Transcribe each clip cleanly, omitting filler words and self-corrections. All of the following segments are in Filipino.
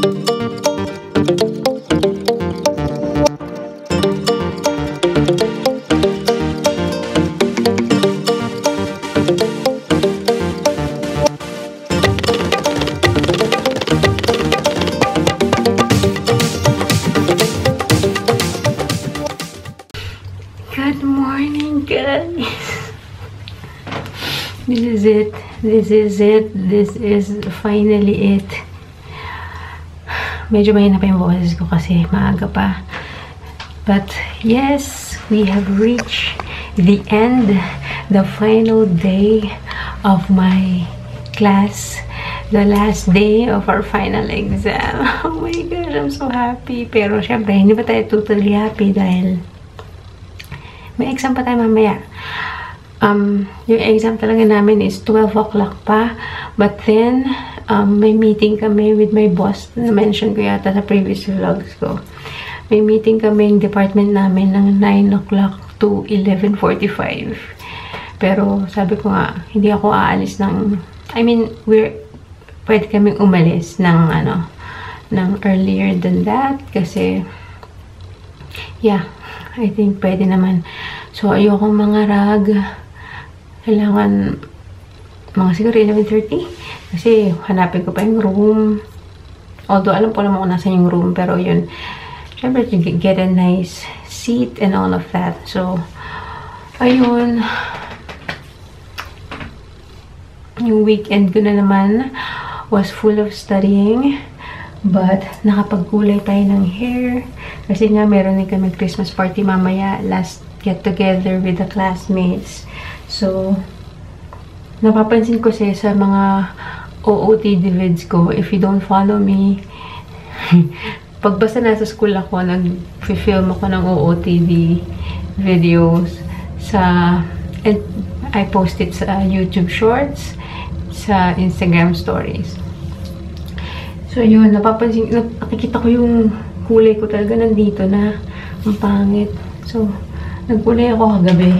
Good morning, guys. This is it. This is it. This is finally it. Medyo mahina pa yung boses ko kasi maaga pa. But yes, we have reached the end, the final day of my class, the last day of our final exam. Oh my gosh, I'm so happy. Pero syempre, hindi pa tayo totally happy dahil may exam pa tayo mamaya. Yung exam talaga namin is 12 o'clock pa. But then, may meeting kami with my boss. Na-mention ko yata sa previous vlogs ko. May meeting kami yung department namin ng 9 o'clock to 11:45. Pero sabi ko nga, hindi ako aalis ng... I mean, pwede kaming umalis ng earlier than that. Kasi, yeah, I think pwede naman. So, ayoko mangarag. Kailangan mga siguro 11:30. Kasi hanapin ko pa yung room. Although, alam ko naman kung nasa yung room. Pero yun, syempre, to get a nice seat and all of that. So, ayun. Yung weekend ko na naman was full of studying. But, nakapagkulay tayo ng hair. Kasi nga, meron din kami Christmas party mamaya. Last get-together with the classmates. So, napapansin ko sa mga OOTD vids ko, if you don't follow me, pag basta nasa school ako, nag-film ako ng OOTD videos and I post it sa YouTube Shorts, sa Instagram Stories. So, yun, nakikita ko yung kulay ko talaga nandito na ang pangit. So, nagkulay ako kagabi.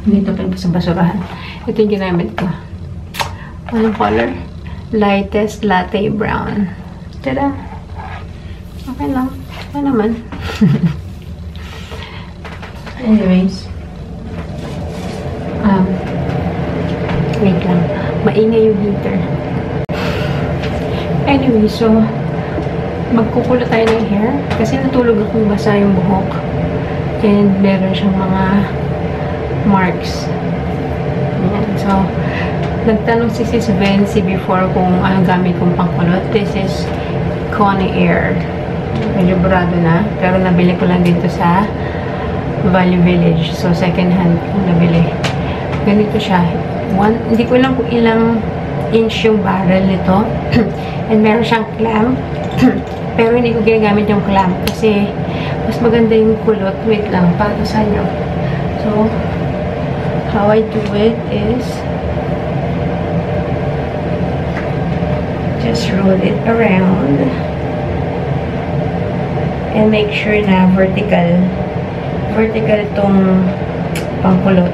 Dito pa sa basurahan. Ito yung ginamit ko. Anong color? Lightest latte brown. Tada! Okay lang. Okay naman. Anyways. Wait lang. Maingay yung heater. Anyway, so, magkukulo tayo ng hair. Kasi natulog akong basa yung buhok. And meron siyang mga marks. Ayan. So, nagtanong si Sis Vency before kung ano gamit kong pangkulot. This is Connie Air. Medyo burado na. Pero nabili ko lang dito sa Value Village. So, second hand kong nabili. Ganito siya. Hindi ko alam kung ilang inch yung barrel nito. And meron siyang clamp. Pero hindi ko ginagamit yung clamp kasi mas maganda yung kulot. Wait lang, pato sa inyo. So, how I do it is just roll it around and make sure na vertical itong pangkulot.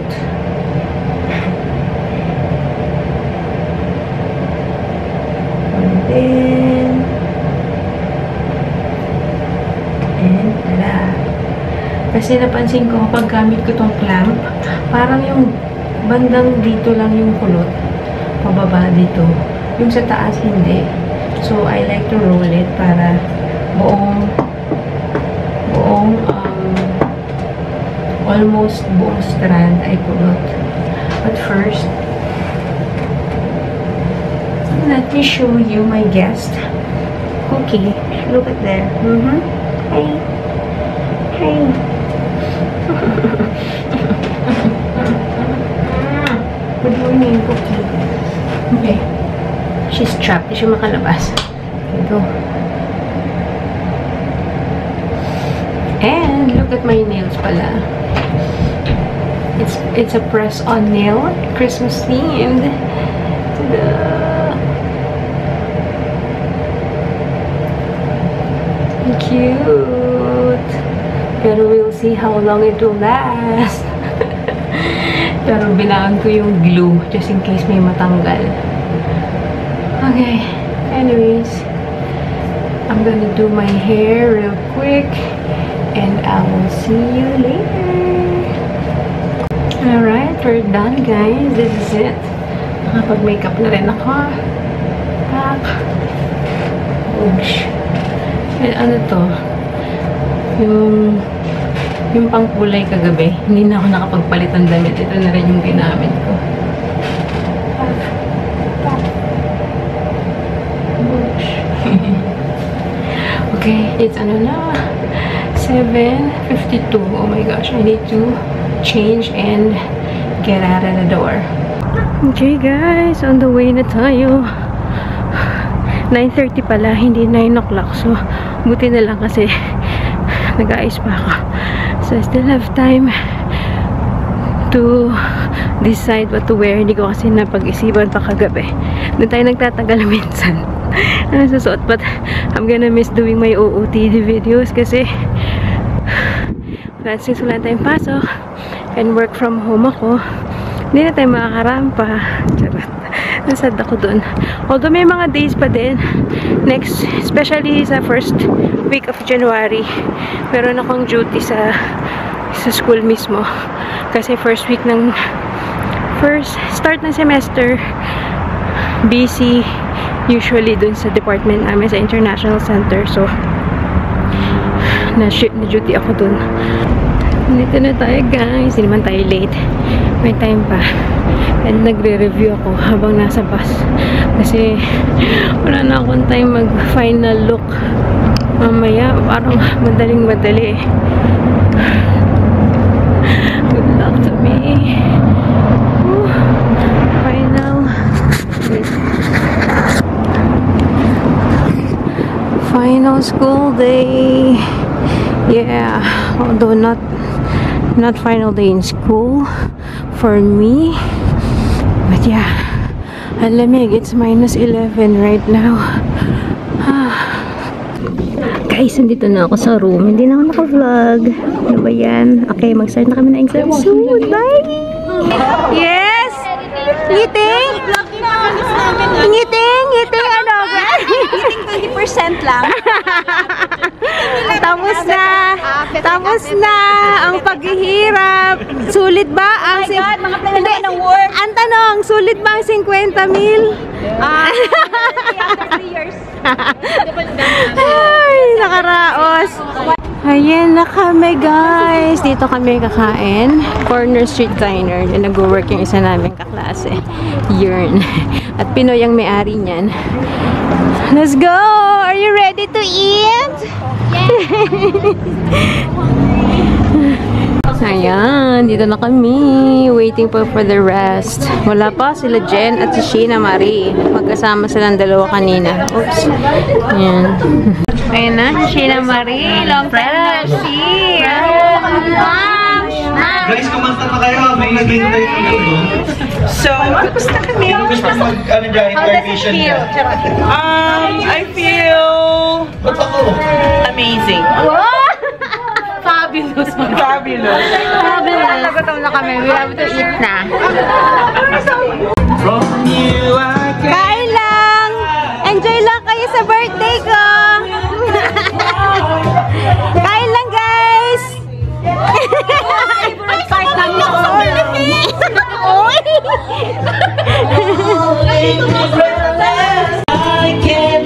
And tada! Kasi napansin ko pag gamit ko tong clamp, parang yung bandang dito lang yung kulot, pababa dito. Yung sa taas hindi. So I like to roll it para buong almost buong strand ay kulot. But first, let me show you my guest. Cookie. Look at there. Hi. Hi. Good morning, Cookie. Okay. She's trapped. Hindi siya makalabas. Okay, go. And look at my nails pala. It's a press-on nail. Christmas themed. Ta-da! Cute! Pero we'll see how long it will last. Pero bilangan ko yung glue just in case may matanggal. Okay, anyways, I'm gonna do my hair real quick and I will see you later. Alright, we're done guys. This is it. Nakapag-makeup na rin ako. Tak. Oops. Eh, ano to? Yung pangkulay kagabi. Hindi na ako nakapagpalit ng damit. Ito na rin yung ginamit ko. Okay, it's ano na? 7:52. Oh my gosh, I need to change and get out of the door. Okay guys, on the way na tayo. 9:30 pala, hindi 9 o'clock. So, buti na lang kasi nag-aayos pa ako. So, I still have time to decide what to wear. Hindi ko kasi napag-isipan pa kagabi. Doon tayo nagtatagal minsan. Ano susuot? But I'm gonna miss doing my OOTD videos kasi since wala tayong pasok and work from home ako, hindi na tayo makakarampa. Charot. Nasad ako dun. Although may mga days pa din next, especially sa first week of January, meron akong duty sa school mismo kasi first start ng semester, busy usually dun sa department namin sa International Center. So na duty ako dun. Dito na tayo guys, hindi naman tayo late, may time pa. And nagre-review ako habang nasa bus kasi wala na akong time mag final look mamaya, parang madaling-madali. Good luck to me. Final school day. Yeah, although not final day in school for me, but yeah, alamig, it's -11 right now. Guys, nandito na ako sa room, hindi na ako naka-vlog. Ano ba yan? Okay, mag-start na kami na exam soon. Bye! Yes! Ngiting! Ngiting! Ngiting! Ano ba? Ngiting 20% lang. Tapos na ang paghihirap. Sulit ba ang mga plano ng work? Ang tanong, sulit ba ang 50,000? After 3 years. Ay, nakaraos. Ayan na kami guys. Dito kami kakain. Corner Street Diner. Yan nag-work yung isa namin kaklase. Yern. At Pinoy ang may-ari niyan. Let's go! Are you ready to eat? Ayan, dito na kami. Waiting for the rest. Wala pa sila Jen at si Sheena Marie. Magkasama silang dalawa kanina. Oops. Ayan. Ayan na, Sheena Marie. Long time no see. Guys, kumanta na kayo. May naging tayo ng dulo. So, kamusta kami? Gusto mag, intermission niya. I feel Ba't ako? amazing. Fabulous. Fabulous. Fabulous. Nagutom na kami. We have to eat na. Kain lang! Enjoy lang kayo sa birthday ko! Kain lang, guys! Part namin ako sa Philippines!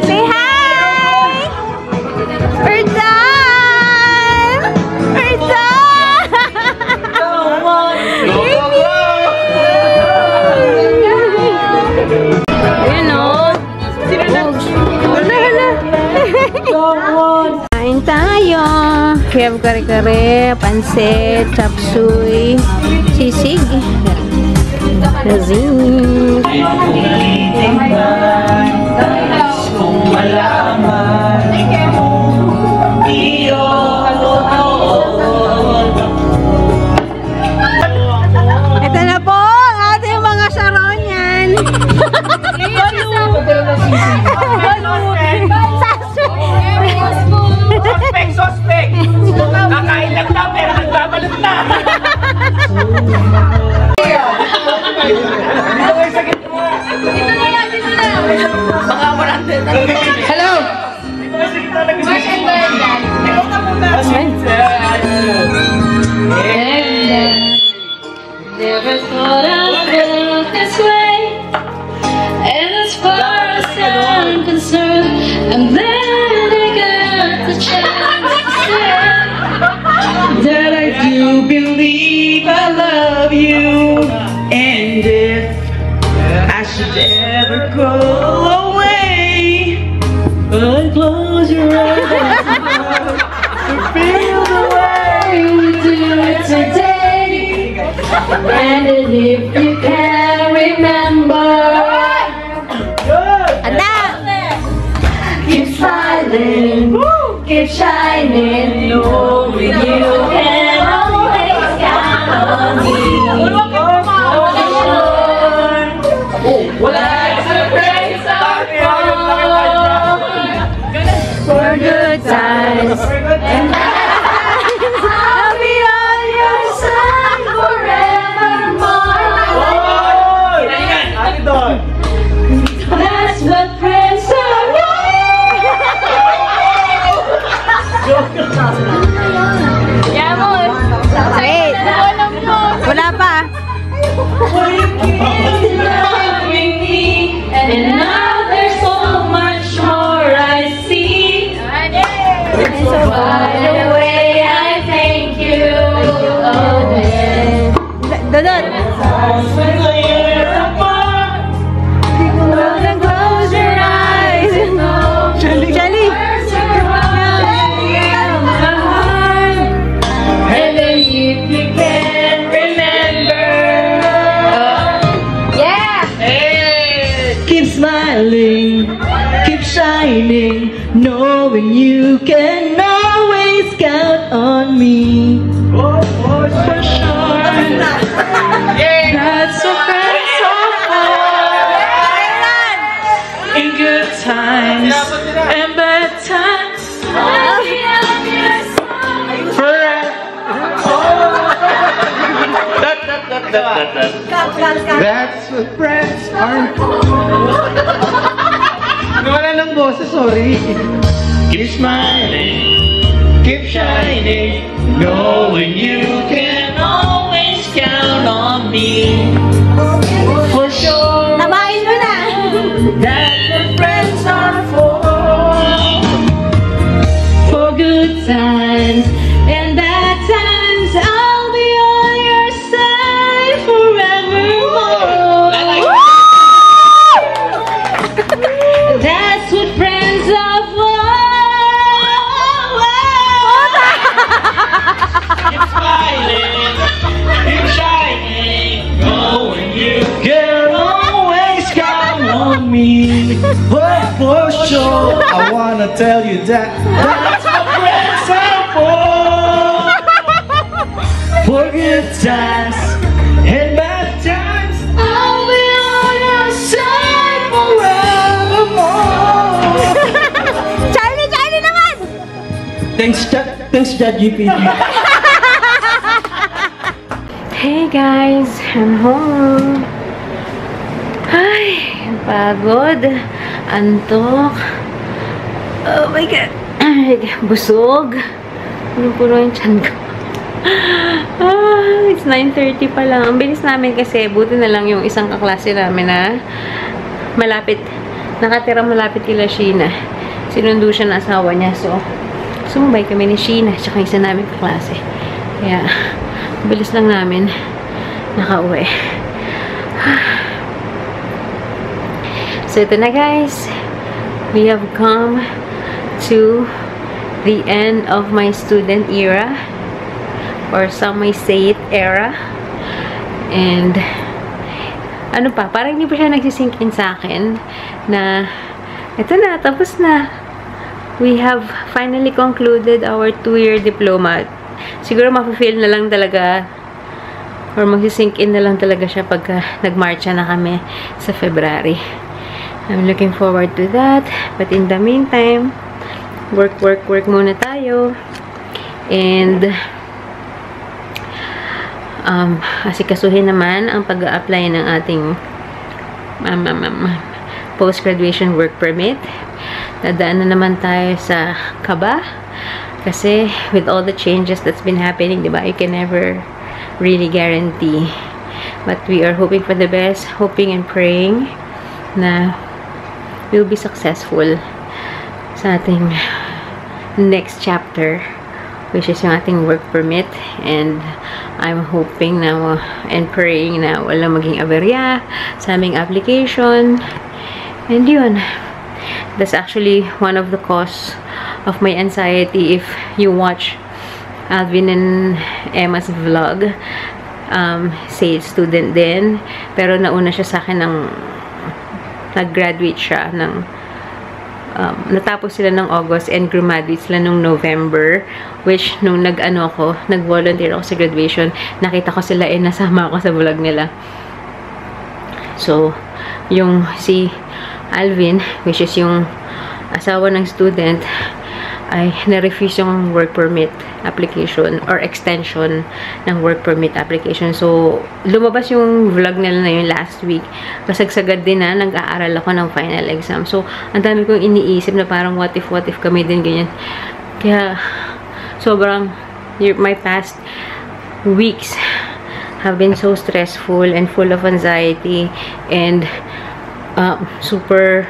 Say hi! We're done! We're done! Ayan o. Kain tayo. We have kare-kare, pansit, chapsuy, sisig, lazing. Ito na po ang ating mga saronyan. Suspect! Kakain lang na, pero nagbabalot na! Dito na yan, dito na! Hello! Never thought I felt this way, and as far as I'm concerned, and then I got the chance to say That I do believe I love you, and if I should ever go away, close your eyes to feel the way you do today, and if you can remember, keep smiling, keep shining, knowing you can always count on me. Like the breaks are for good times, and I'll be on your side forevermore. That's what friends are. Wait. Wala pa. And now there's so much more I see. So by the way, I thank you. Dodot. Close your eyes. Jelly. And then if you can remember, Keep smiling, keep shining, knowing you can always count on me. For sure. That's what friends are for. In good times and bad times. I'll be on your side. Forever. That's what friends are for. Nawala ng boses, sorry. Keep smiling, keep shining, knowing you can always count on me. For sure, Tabahin mo na. that's what friends are for good times and bad times. I'll be on your side forevermore. That's what friends are for. Keep smiling, keep shining, knowing you can always count on me. But for sure, I wanna tell you that That's what friends are for good times and bad times. I'll be on your side forevermore. Charlie naman. Thanks, ChatGPT. Hey guys, I'm home. Ay, pagod, antok. Oh my God. Ay, busog. Puno-puno yung tiyan ko. It's 9:30 pa lang. Ang bilis namin kasi, buti na lang yung isang kaklase namin na malapit, nakatira malapit kila Sheena. Sinundo siya ng asawa niya. So, sumabay kami ni Sheena, tsaka isa namin kaklase. Kaya, bilis lang namin nakauwi. So, ito na guys. We have come to the end of my student era. Or some may say it, era. And, ano pa, parang hindi pa siya nagsisink in sa akin na, ito na, tapos na. We have finally concluded our 2-year diploma. Siguro mafe-feel na lang talaga or magsisink in na lang talaga siya pagka nagmarcha na kami sa February. I'm looking forward to that. But in the meantime, work muna tayo. And asikasuhin naman ang pag-a-apply ng ating post-graduation work permit. Nadaan na naman tayo sa kaba. Kasi with all the changes that's been happening, diba, you can never really guarantee. But we are hoping for the best, hoping and praying na we'll be successful sa ating next chapter, which is yung ating work permit. And I'm hoping na and praying na walang maging aberya sa aming application. And yun, that's actually one of the cause of my anxiety. If you watch Alvin and Emma's vlog, sales student din, pero nauna siya sa akin ng nag-graduate siya ng natapos sila ng August and graduate sila nung November, which nung nag-volunteer ako sa graduation, nakita ko sila nasama ako sa vlog nila. So yung si Alvin, which is yung asawa ng student, ay na-refuse yung work permit application or extension ng work permit application. So, lumabas yung vlog nila na yun last week. Kasagsagad din na nag-aaral ako ng final exam. So, ang dami kong iniisip na parang what if kami din ganyan. Kaya, sobrang, my past weeks have been so stressful and full of anxiety and super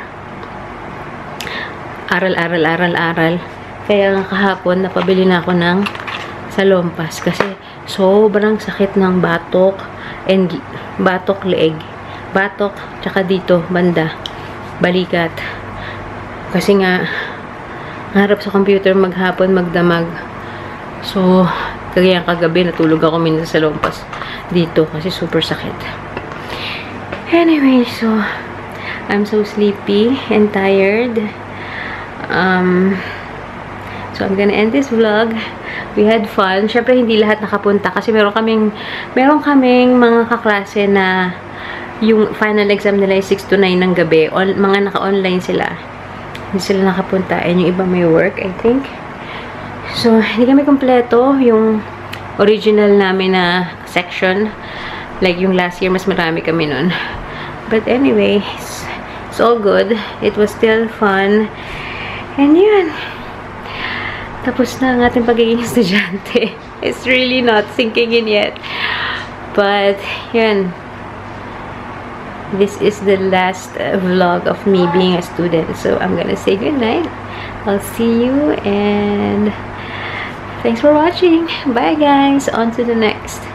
aral. Kaya nga kahapon, napabili na ako ng salompas kasi sobrang sakit ng batok and batok leeg. Batok, tsaka dito, banda. Balikat. Kasi nga, harap sa computer maghapon, magdamag. So, kaya kagabi, natulog ako minsan sa salompas dito kasi super sakit. Anyway, so, I'm so sleepy and tired. So, I'm gonna end this vlog. We had fun. Syempre, hindi lahat nakapunta kasi meron kaming mga kaklase na yung final exam nila ay 6 to 9 ng gabi. Mga naka-online sila. Hindi sila nakapunta. And yung iba may work, I think. So, hindi kami kompleto. Yung original namin na section. Like, yung last year, mas marami kami nun. But anyway, it's all good. It was still fun. And yun. Tapos na ang ating pagiging estudyante. It's really not sinking in yet. But, yun. This is the last vlog of me being a student. So, I'm gonna say goodnight. I'll see you and thanks for watching. Bye, guys. On to the next.